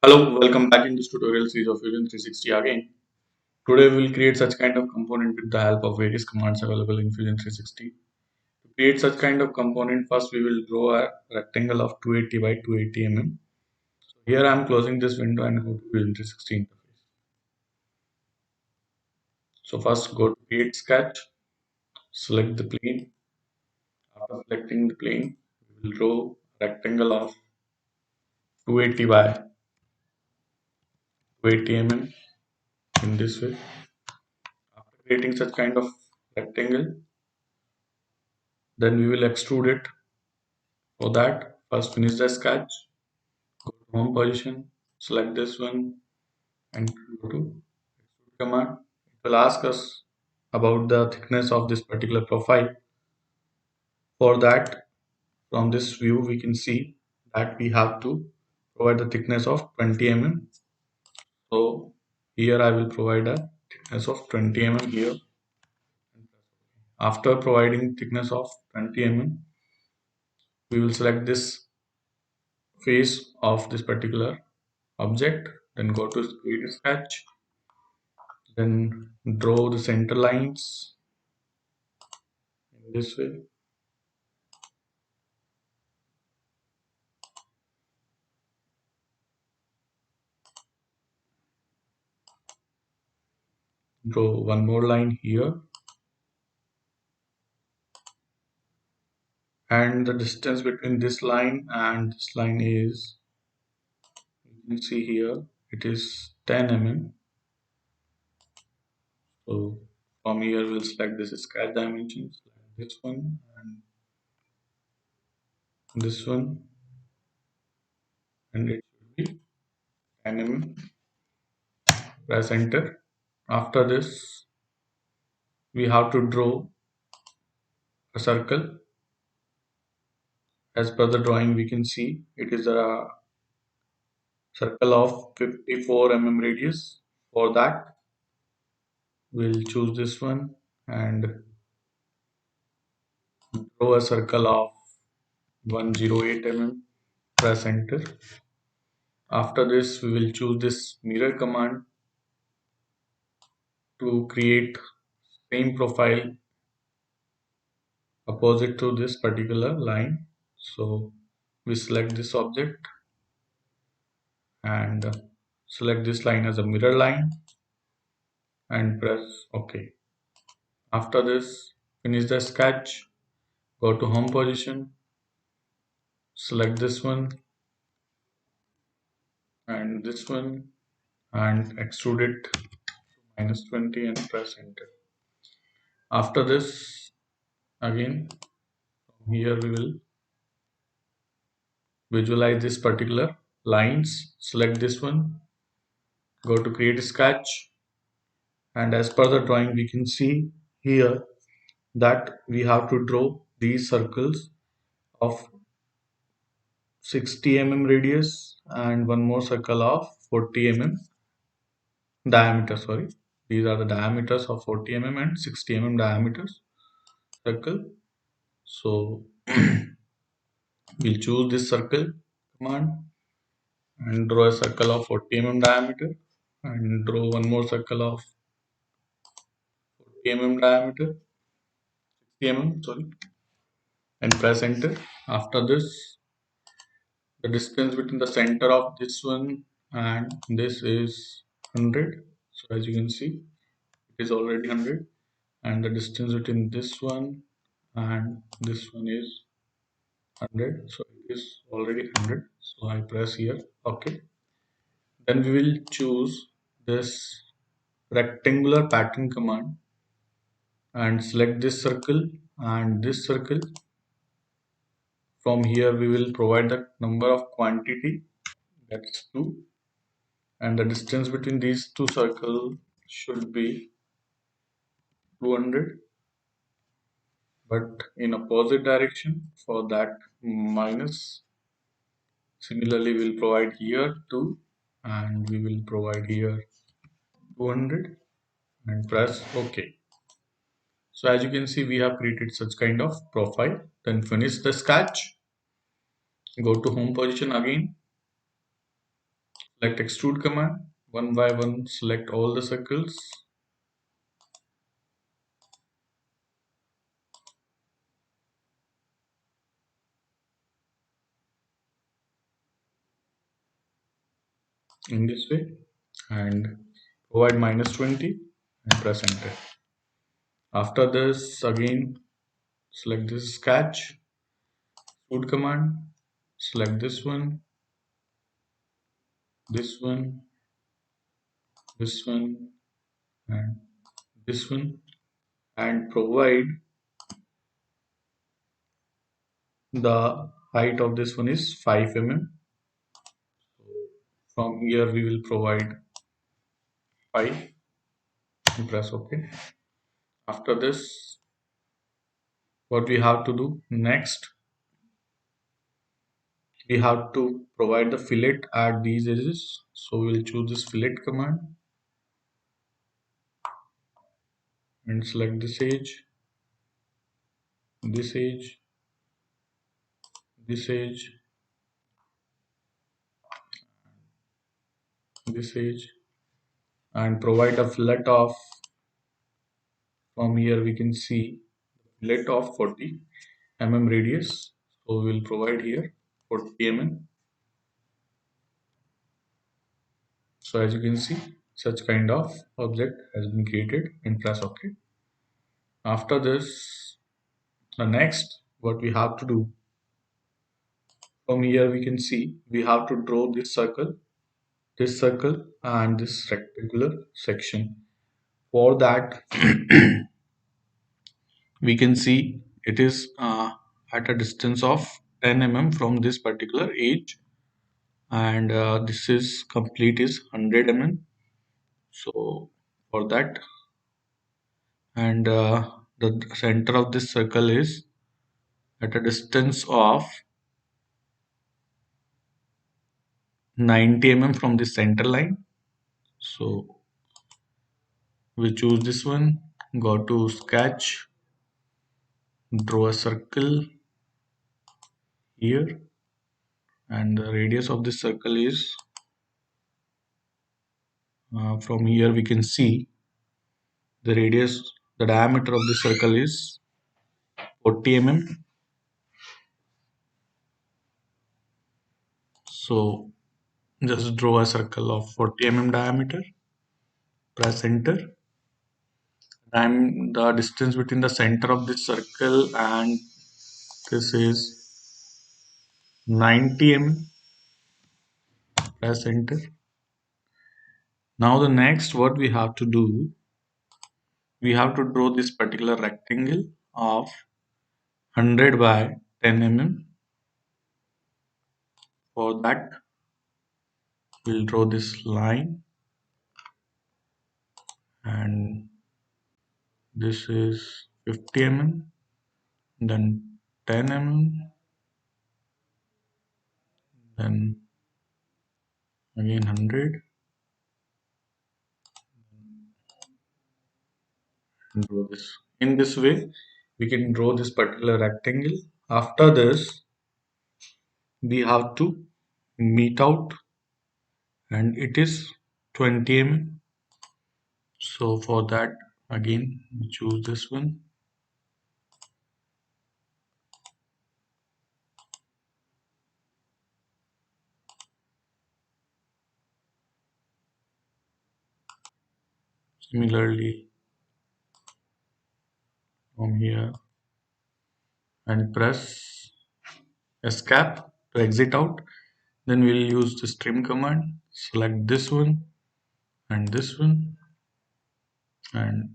Hello, welcome back in this tutorial series of Fusion 360 again. Today we will create such kind of component with the help of various commands available in Fusion 360. To create such kind of component, first we will draw a rectangle of 280 by 280 mm. So here I am closing this window and go to Fusion 360 interface. So first go to create sketch, select the plane. After selecting the plane, we will draw a rectangle of 280 by 280 mm in this way. After creating such kind of rectangle, then we will extrude it. For that, first finish the sketch, go to home position, select this one and go to Extrude Command. It will ask us about the thickness of this particular profile. For that, from this view, we can see that we have to provide the thickness of 20 mm. So here I will provide a thickness of 20 mm here. After providing thickness of 20 mm, we will select this face of this particular object, then go to create sketch, then draw the center lines in this way. Draw one more line here, and the distance between this line and this line is, you can see here, it is 10 mm. So from here we'll select this sketch dimensions, this one and this one, and it should be 10 mm. Press enter. After this, we have to draw a circle. As per the drawing, we can see it is a circle of 54 mm radius. For that, we'll choose this one and draw a circle of 108 mm. Press enter. After this, we will choose this mirror command to create same profile opposite to this particular line. So we select this object and select this line as a mirror line and press OK. After this, finish the sketch, go to home position, select this one and this one and extrude it to -20 and press enter. After this, again from here we will visualize this particular lines, select this one, go to create sketch, and as per the drawing we can see here that we have to draw these circles of 60 mm radius and one more circle of 40 mm diameter. Sorry, these are the diameters of 40 mm and 60 mm diameters circle. So we'll choose this circle command and draw a circle of 40 mm diameter and draw one more circle of 40 mm diameter, 60 mm, sorry, and press enter. After this, the distance between the center of this one and this is 100. So as you can see, it is already 100, and the distance between this one and this one is 100. So it is already 100. So I press here OK. Then we will choose this rectangular pattern command and select this circle and this circle. From here we will provide the number of quantity, that's 2, and the distance between these two circles should be 200, but in opposite direction. For that, minus. Similarly, we'll provide here 2 and we will provide here 200 and press OK. So as you can see, we have created such kind of profile. Then finish the sketch, go to home position again, Select Extrude Command. One by one, select all the circles. In this way, and provide -20 and press enter. After this, again select this sketch, Extrude Command, select this one, this one, and this one, and provide the height of this one is 5 mm. From here we will provide 5 and press OK. After this, what we have to do next, we have to provide the fillet at these edges. So we will choose this fillet command and select this edge, this edge, this edge, and provide a fillet of, from here we can see fillet of 40 mm radius. So we will provide here 40 mm. So as you can see, such kind of object has been created and press OK. After this, the next what we have to do, from here we can see we have to draw this circle and this rectangular section. For that, we can see it is at a distance of 10 mm from this particular edge, and this is complete is 100 mm. So for that, and the center of this circle is at a distance of 90 mm from the center line. So we choose this one, go to sketch, draw a circle here, and the radius of this circle is from here we can see the diameter of the circle is 40 mm. So just draw a circle of 40 mm diameter, press enter. And the distance between the center of this circle and this is 90 mm, press enter. Now the next what we have to do, we have to draw this particular rectangle of 100 by 10 mm. For that, we'll draw this line, and this is 50 mm, then 10 mm, then again 100, and draw this. In this way, we can draw this particular rectangle. After this, we have to meet out, and it is 20 mm. So for that, again we choose this one, similarly from here, and press escape to exit out. Then we'll use this trim command, select this one and this one and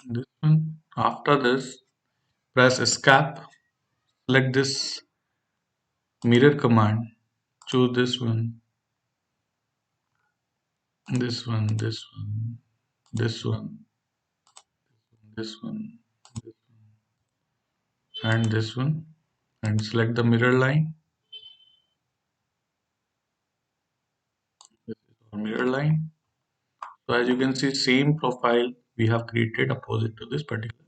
this one. After this, press escape, select this mirror command, choose this one, this one, this one, this one, this one, and this one, and select the mirror line. This is our mirror line. So as you can see, same profile we have created opposite to this particular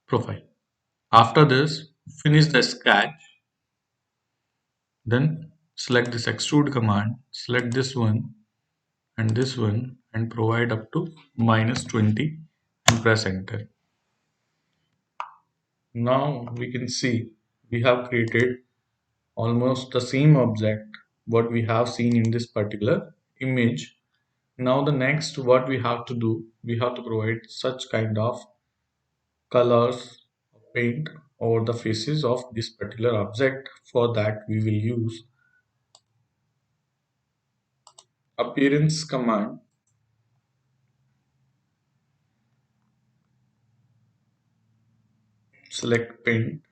profile. After this, finish the sketch. Then select this extrude command, select this one and provide up to -20 and press enter. Now we can see we have created almost the same object what we have seen in this particular image. Now the next what we have to do, we have to provide such kind of colors of paint over the faces of this particular object. For that we will use appearance command, select paint.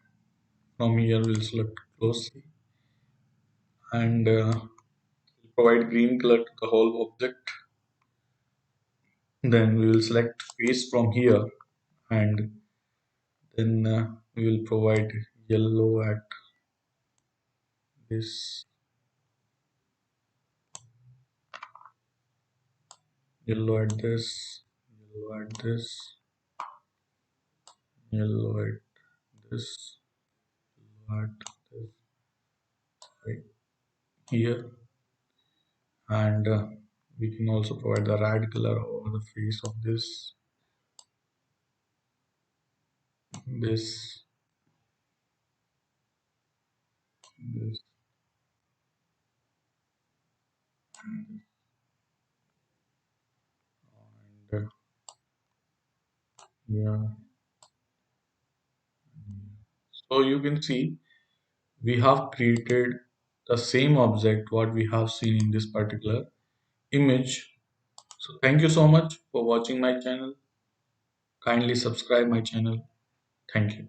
From here we'll select closely and provide green color to the whole object. Then we will select face from here and then we will provide yellow at this, yellow at this, yellow at this, yellow at this, yellow at this, right here, and we can also provide the red color over the face of this, this, and yeah. So you can see we have created the same object what we have seen in this particular image. So thank you so much for watching my channel. Kindly subscribe my channel. Thank you.